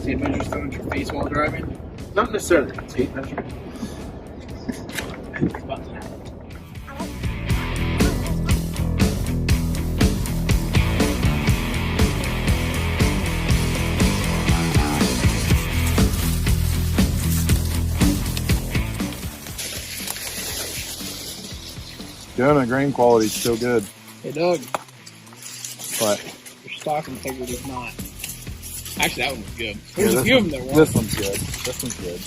tape measure still on your face while driving? Not necessarily a tape measure. It's about to happen. Jonah, grain quality is still good. Hey, Doug. But Your stock integrity is not. Actually, that one was good. yeah, There's a few of them that were. this one's good. This one's good.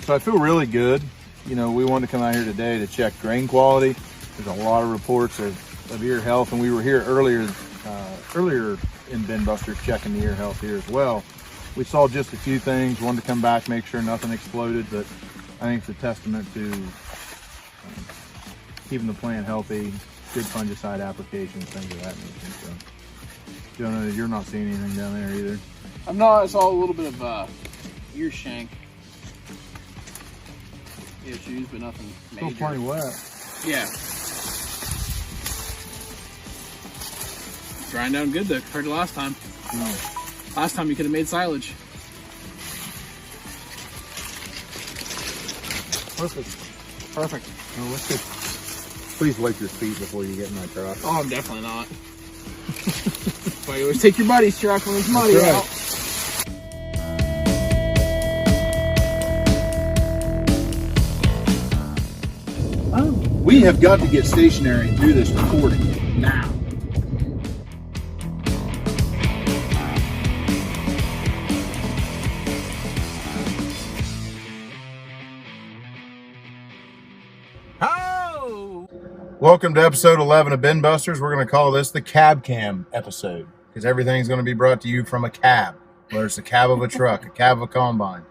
So I feel really good. You know, we wanted to come out here today to check grain quality. There's a lot of reports of ear health, and we were here earlier in BinBusters checking the ear health here as well. We saw just a few things, wanted to come back, make sure nothing exploded, but I think it's a testament to keeping the plant healthy, good fungicide applications, things of that nature. So, Jonah, you're not seeing anything down there either? I'm not. I saw a little bit of ear shank issues, but nothing major. Still plenty wet. Yeah. Drying down good though, compared to last time. No. Last time you could have made silage. Perfect. Perfect. Oh, let's just, please wipe your feet before you get in my truck. Oh, I'm definitely not. But you always take your buddy's truck when it's muddy right. out. We have got to get stationary and do this recording now. Oh! Welcome to episode 11 of BinBusters. We're going to call this the cab cam episode because everything's going to be brought to you from a cab. Whether it's the cab of a truck, a cab of a combine,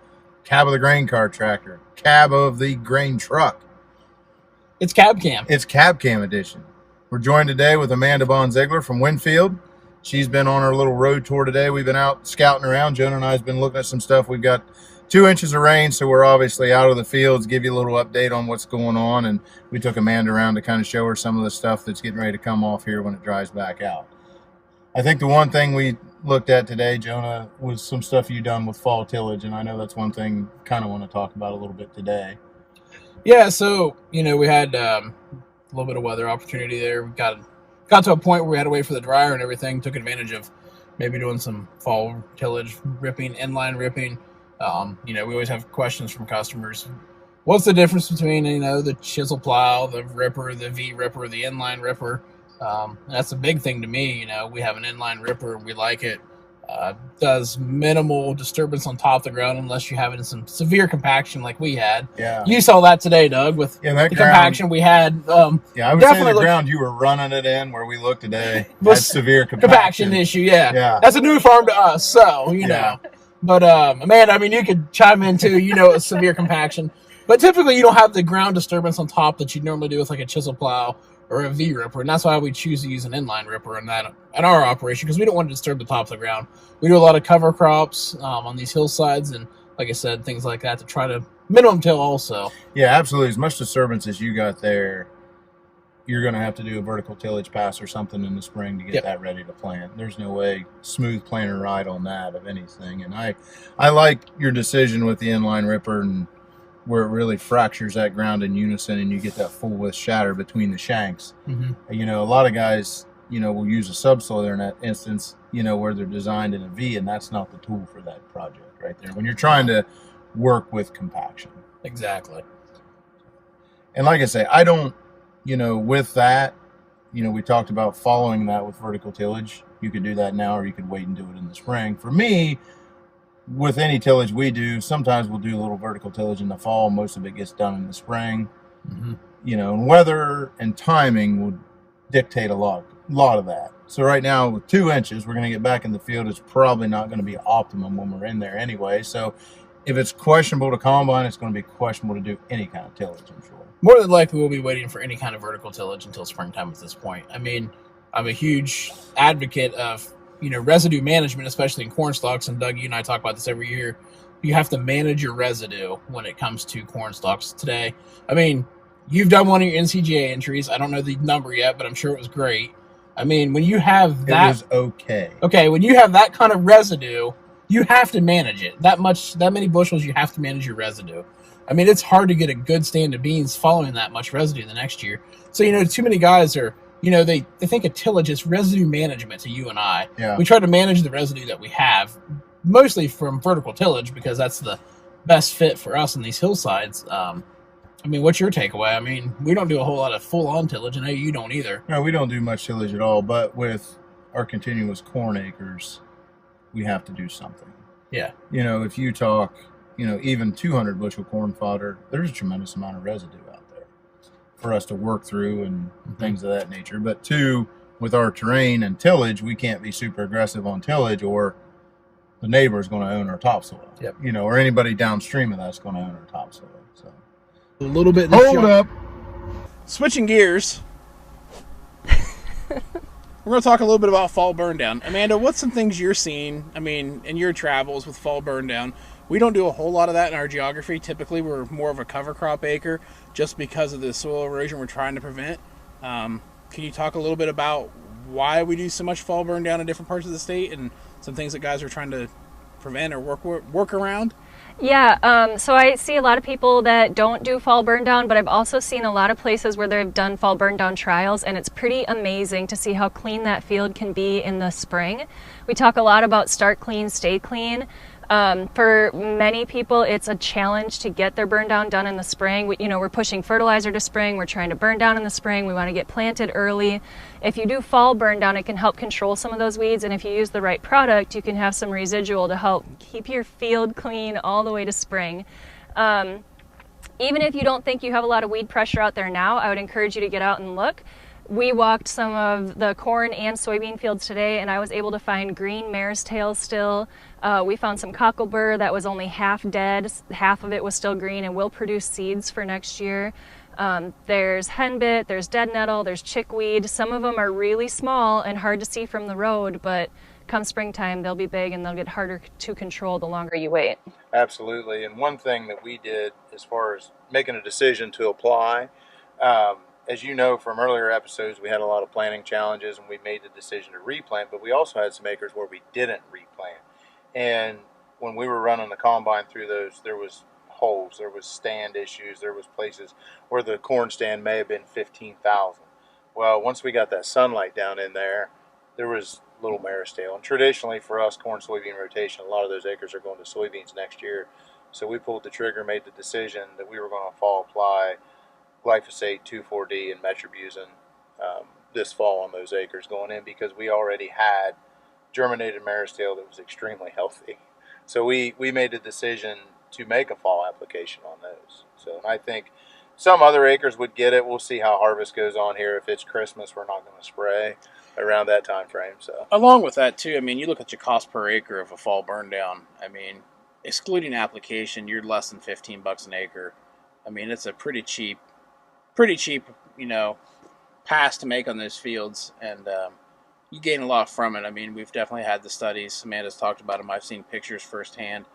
cab of the grain car tractor, cab of the grain truck. It's cab cam. It's cab cam edition. We're joined today with Amanda Bahn-Ziegler from WinField. She's been on our little road tour today. We've been out scouting around. Jonah and I have been looking at some stuff. We've got 2 inches of rain, so we're obviously out of the fields, give you a little update on what's going on. And we took Amanda around to kind of show her some of the stuff that's getting ready to come off here when it dries back out. I think the one thing we looked at today, Jonah, was some stuff you done with fall tillage. And I know that's one thing I kind of want to talk about a little bit today. Yeah, so, you know, we had a little bit of weather opportunity there. We got to a point where we had to wait for the dryer and everything, took advantage of maybe doing some fall tillage, ripping, inline ripping. You know, we always have questions from customers. What's the difference between, you know, the chisel plow, the ripper, the V ripper, the inline ripper? That's a big thing to me. You know, we have an inline ripper. We like it. Does minimal disturbance on top of the ground unless you have it in some severe compaction like we had. Yeah. You saw that today, Doug, with the compaction we had. Yeah, I would say the ground you were running it in where we looked today had severe compaction issue, yeah. Yeah. That's a new farm to us, so, you know. But, Amanda, I mean, you could chime in too, you know, it's severe compaction. But typically you don't have the ground disturbance on top that you'd normally do with like a chisel plow or a V ripper, and that's why we choose to use an inline ripper in our operation, because we don't want to disturb the top of the ground. We do a lot of cover crops on these hillsides, and like I said, things like that to try to minimum till also. Yeah, absolutely. As much disturbance as you got there, you're going to have to do a vertical tillage pass or something in the spring to get that ready to plant. There's no way smooth planter ride on that of anything. And I like your decision with the inline ripper and where it really fractures that ground in unison and you get that full width shatter between the shanks. Mm-hmm. You know, a lot of guys, you know, will use a subsoiler in that instance, you know, where they're designed in a V, and that's not the tool for that project right there when you're trying to work with compaction. Exactly. And like I say, I don't, you know, with that, you know, we talked about following that with vertical tillage. You could do that now or you could wait and do it in the spring. For me, with any tillage we do, sometimes we'll do a little vertical tillage in the fall. Most of it gets done in the spring. Mm-hmm. You know, and weather and timing would dictate a lot of that. So right now with 2 inches, we're going to get back in the field. It's probably not going to be optimum when we're in there anyway. So if it's questionable to combine, it's going to be questionable to do any kind of tillage, I'm sure. More than likely, we'll be waiting for any kind of vertical tillage until springtime at this point. I mean, I'm a huge advocate of, you know, residue management, especially in corn stalks. And Doug, you and I talk about this every year. you have to manage your residue when it comes to corn stalks today. I mean, you've done one of your NCGA entries. I don't know the number yet, but I'm sure it was great. I mean, when you have that, it was okay. Okay, when you have that kind of residue, you have to manage it. That many bushels, you have to manage your residue. I mean, it's hard to get a good stand of beans following that much residue the next year. So, too many guys are, they think of tillage as residue management to you and I. Yeah. We try to manage the residue that we have, mostly from vertical tillage, because that's the best fit for us in these hillsides. I mean, what's your takeaway? I mean, we don't do a whole lot of full-on tillage. I know you don't either. No, we don't do much tillage at all. But with our continuous corn acres, we have to do something. Yeah. If you talk, even 200 bushel corn fodder, there's a tremendous amount of residue out there for us to work through and things of that nature. But two, with our terrain and tillage, we can't be super aggressive on tillage, or the neighbor is going to own our topsoil. Yep. Or anybody downstream of that's going to own our topsoil. So a little bit. Hold up. Switching gears. We're going to talk a little bit about fall burn down. Amanda, what's some things you're seeing, in your travels with fall burn down? We don't do a whole lot of that in our geography. Typically, we're more of a cover crop acre just because of the soil erosion we're trying to prevent. Can you talk a little bit about why we do so much fall burn down in different parts of the state and some things that guys are trying to prevent or work around? Yeah, so I see a lot of people that don't do fall burn down, but I've also seen a lot of places where they've done fall burn down trials, and it's pretty amazing to see how clean that field can be in the spring. We talk a lot about start clean, stay clean. For many people, it's a challenge to get their burn down done in the spring. We're pushing fertilizer to spring. We're trying to burn down in the spring. We want to get planted early. If you do fall burn down, it can help control some of those weeds. And if you use the right product, you can have some residual to help keep your field clean all the way to spring. Even if you don't think you have a lot of weed pressure out there now, I would encourage you to get out and look. We walked some of the corn and soybean fields today, and I was able to find green mare's tail still. We found some cocklebur that was only half dead. Half of it was still green and will produce seeds for next year. There's henbit, there's dead nettle, there's chickweed. Some of them are really small and hard to see from the road, but come springtime, they'll be big and they'll get harder to control the longer you wait. Absolutely. And one thing that we did as far as making a decision to apply, as you know from earlier episodes, we had a lot of planting challenges and we made the decision to replant, but we also had some acres where we didn't replant. And when we were running the combine through those, there was holes, there was stand issues, there was places where the corn stand may have been 15,000. Well, once we got that sunlight down in there, there was little mare's tail. And traditionally for us, corn soybean rotation, a lot of those acres are going to soybeans next year. So we pulled the trigger, made the decision that we were going to fall apply glyphosate 2,4-D and metribuzin this fall on those acres going in, because we already had germinated mare's tail that was extremely healthy. So we made a decision to make a fall application on those. So I think some other acres would get it. We'll see how harvest goes on here. If it's Christmas, we're not going to spray around that time frame. So along with that too, you look at your cost per acre of a fall burn down. Excluding application, you're less than $15 an acre. It's a pretty cheap, pass to make on those fields, and you gain a lot from it. We've definitely had the studies. Amanda's talked about them. I've seen pictures firsthand,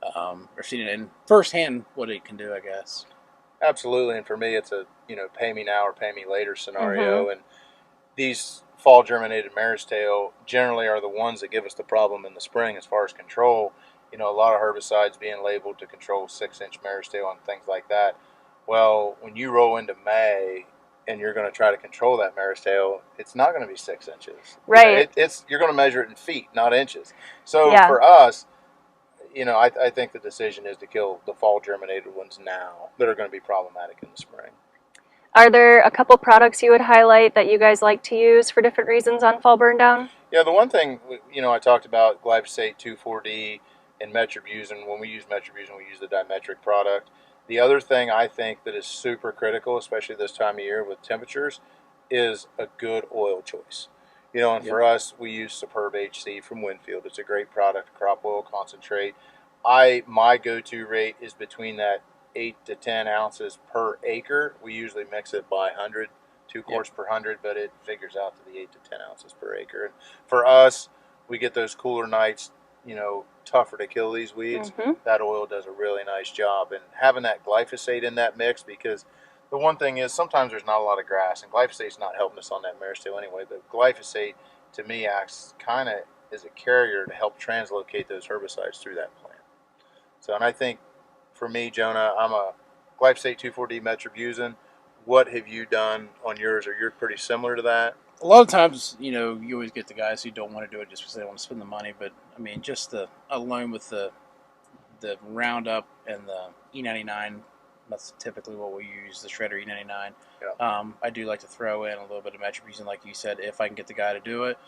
or seen it in firsthand what it can do, I guess. Absolutely, and for me, it's a pay me now or pay me later scenario. And these fall germinated mare's tail generally are the ones that give us the problem in the spring as far as control. A lot of herbicides being labeled to control 6-inch mare's tail and things like that. Well, when you roll into May and you're going to try to control that mare's tail, it's not going to be 6 inches. Right. You're going to measure it in feet, not inches. So for us, I think the decision is to kill the fall germinated ones now that are going to be problematic in the spring. Are there a couple products you would highlight that you guys like to use for different reasons on fall burn down? Yeah, the one thing, I talked about glyphosate 2,4-D and metribuzin. When we use metribuzin, we use the dimetric product. The other thing I think that is super critical, especially this time of year with temperatures, is a good oil choice. For us, we use Superb HC from WinField. It's a great product, crop oil concentrate. My go-to rate is between that 8 to 10 ounces per acre. We usually mix it by 100, 2 quarts per 100, but it figures out to the 8 to 10 ounces per acre. And for us, we get those cooler nights tougher to kill these weeds, that oil does a really nice job. And having that glyphosate in that mix, because the one thing is sometimes there's not a lot of grass, and glyphosate's not helping us on that meristil anyway, but glyphosate to me acts kind of as a carrier to help translocate those herbicides through that plant. So, and I think for me, Jonah, I'm a glyphosate 2,4-D metribuzin. What have you done on yours? Or you're pretty similar to that? A lot of times, you always get the guys who don't want to do it just because they want to spend the money. But I mean, just alone with the Roundup and the E99, that's typically what we use, the Shredder E99. Yeah. I do like to throw in a little bit of metribuzin, like you said, if I can get the guy to do it.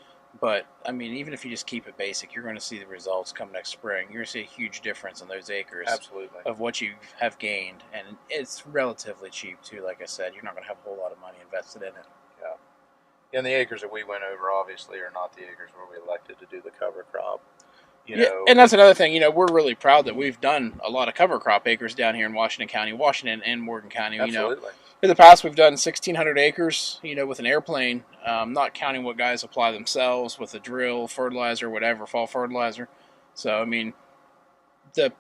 But I mean, even if you just keep it basic, you're going to see the results come next spring. You're going to see a huge difference on those acres. Absolutely. Of what you have gained, and it's relatively cheap too. Like I said, you're not going to have a whole lot of money invested in it. Yeah. And the acres that we went over obviously are not the acres where we elected to do the cover crop. And that's another thing. We're really proud that we've done a lot of cover crop acres down here in Washington County, Washington and Morgan County. Absolutely. In the past, we've done 1,600 acres, with an airplane, not counting what guys apply themselves with a drill, fertilizer, whatever, fall fertilizer. So, I mean, the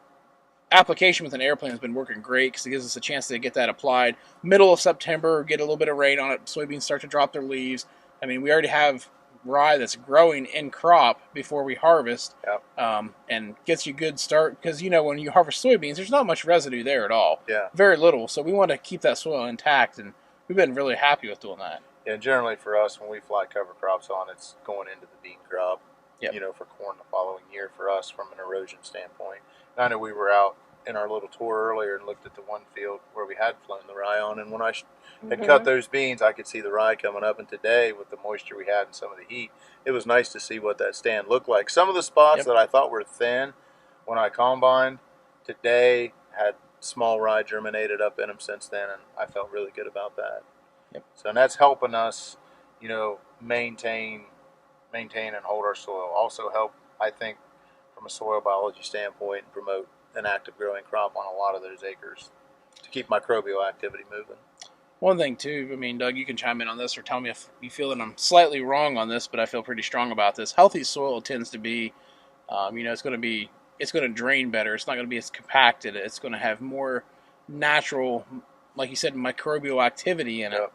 application with an airplane has been working great because it gives us a chance to get that applied. Middle of September, get a little bit of rain on it, soybeans start to drop their leaves. I mean, we already have rye that's growing in crop before we harvest. Yep. And gets you good start because when you harvest soybeans, there's not much residue there at all. Yeah. Very little. So we want to keep that soil intact, and we've been really happy with doing that. Yeah, generally for us, when we fly cover crops on, it's going into the bean crop. Yep. For corn the following year for us from an erosion standpoint. And I know we were out in our little tour earlier and looked at the one field where we had flown the rye on, and when I had cut those beans, I could see the rye coming up. And today, with the moisture we had and some of the heat, it was nice to see what that stand looked like. Some of the spots that I thought were thin when I combined today had small rye germinated up in them since then, and I felt really good about that. Yep. So, and that's helping us, maintain and hold our soil. Also help, I think, from a soil biology standpoint, and promote an active growing crop on a lot of those acres to keep microbial activity moving. One thing too, I mean, Doug, you can chime in on this or tell me if you feel that I'm slightly wrong on this, but I feel pretty strong about this. Healthy soil tends to be, it's going to drain better. It's not going to be as compacted. It's going to have more natural, like you said, microbial activity in it. Yep.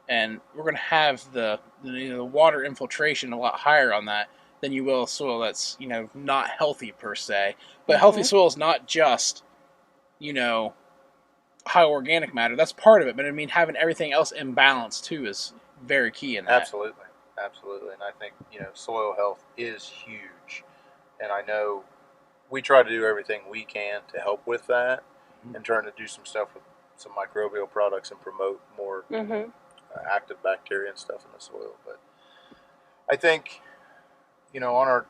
And we're going to have the water infiltration a lot higher on that than you will soil that's, not healthy per se. But healthy soil is not just, high organic matter. That's part of it. But I mean, having everything else in balance too is very key in that. Absolutely. And I think, soil health is huge. And I know we try to do everything we can to help with that and trying to do some stuff with some microbial products and promote more active bacteria and stuff in the soil. But I think, on our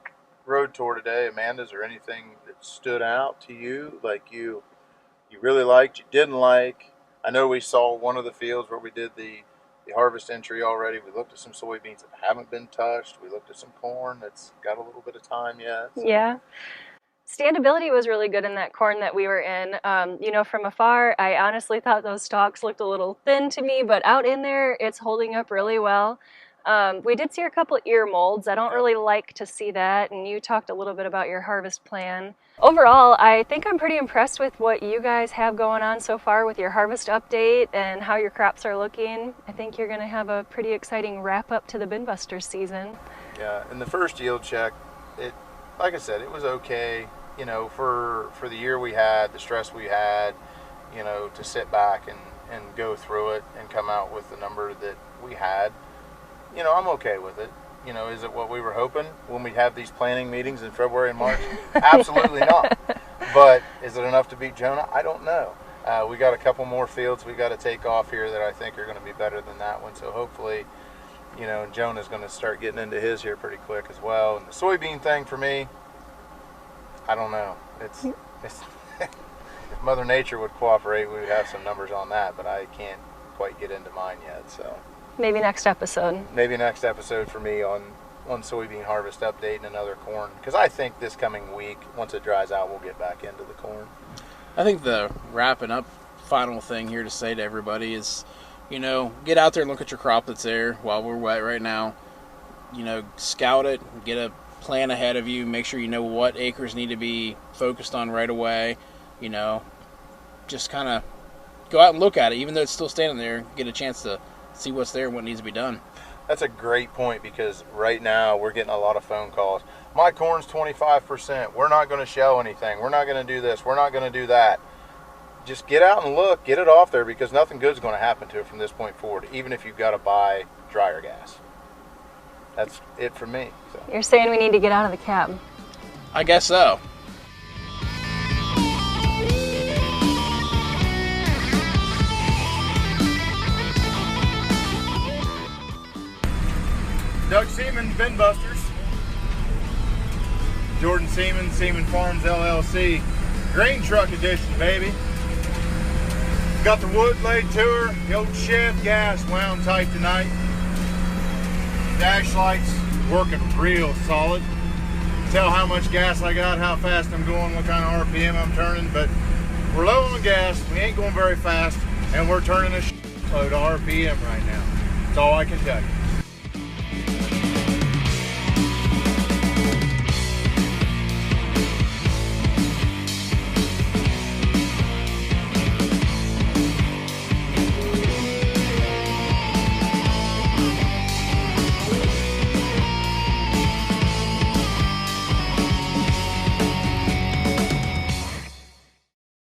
road tour today, Amanda, is there anything that stood out to you, like you really liked, you didn't like? I know we saw one of the fields where we did the harvest entry already. We looked at some soybeans that haven't been touched. We looked at some corn that's got a little bit of time yet. So. Yeah. Standability was really good in that corn that we were in. From afar, I honestly thought those stalks looked a little thin to me, but out in there, it's holding up really well. We did see a couple ear molds. I don't really like to see that, and you talked a little bit about your harvest plan. Overall, I think I'm pretty impressed with what you guys have going on so far with your harvest update and how your crops are looking. I think you're going to have a pretty exciting wrap up to the BinBusters season. Yeah, in the first yield check, like I said, it was okay. For the year we had, the stress we had, to sit back and go through it and come out with the number that we had, I'm okay with it. Is it what we were hoping when we have these planning meetings in February and March? Absolutely not. But is it enough to beat Jonah? I don't know. We got a couple more fields we got to take off here that I think are going to be better than that one. So hopefully, Jonah's going to start getting into his here pretty quick as well. And the soybean thing for me, I don't know. It's if Mother Nature would cooperate, we would have some numbers on that, but I can't quite get into mine yet. So maybe next episode. Maybe next episode for me on soybean harvest update and another corn, because I think this coming week, once it dries out, we'll get back into the corn. I think the wrapping up final thing here to say to everybody is, get out there and look at your crop that's there while we're wet right now. Scout it, get a plan ahead of you, make sure you know what acres need to be focused on right away. You know, just kind of go out and look at it, even though it's still standing there, get a chance to see what's there and what needs to be done. That's a great point, because right now we're getting a lot of phone calls. My corn's 25%. We're not going to show anything. We're not going to do this. We're not going to do that. Just get out and look. Get it off there, because nothing good's going to happen to it from this point forward, even if you've got to buy dryer gas. That's it for me. So. You're saying we need to get out of the cab. I guess so. Doug Seaman, WinField Jordan Seaman, Seaman Farms LLC. Grain truck edition, baby. Got the wood laid to her, the old shed gas wound tight tonight. Dash lights working real solid. Tell how much gas I got, how fast I'm going, what kind of RPM I'm turning, but we're low on gas, we ain't going very fast, and we're turning a load of RPM right now. That's all I can tell you.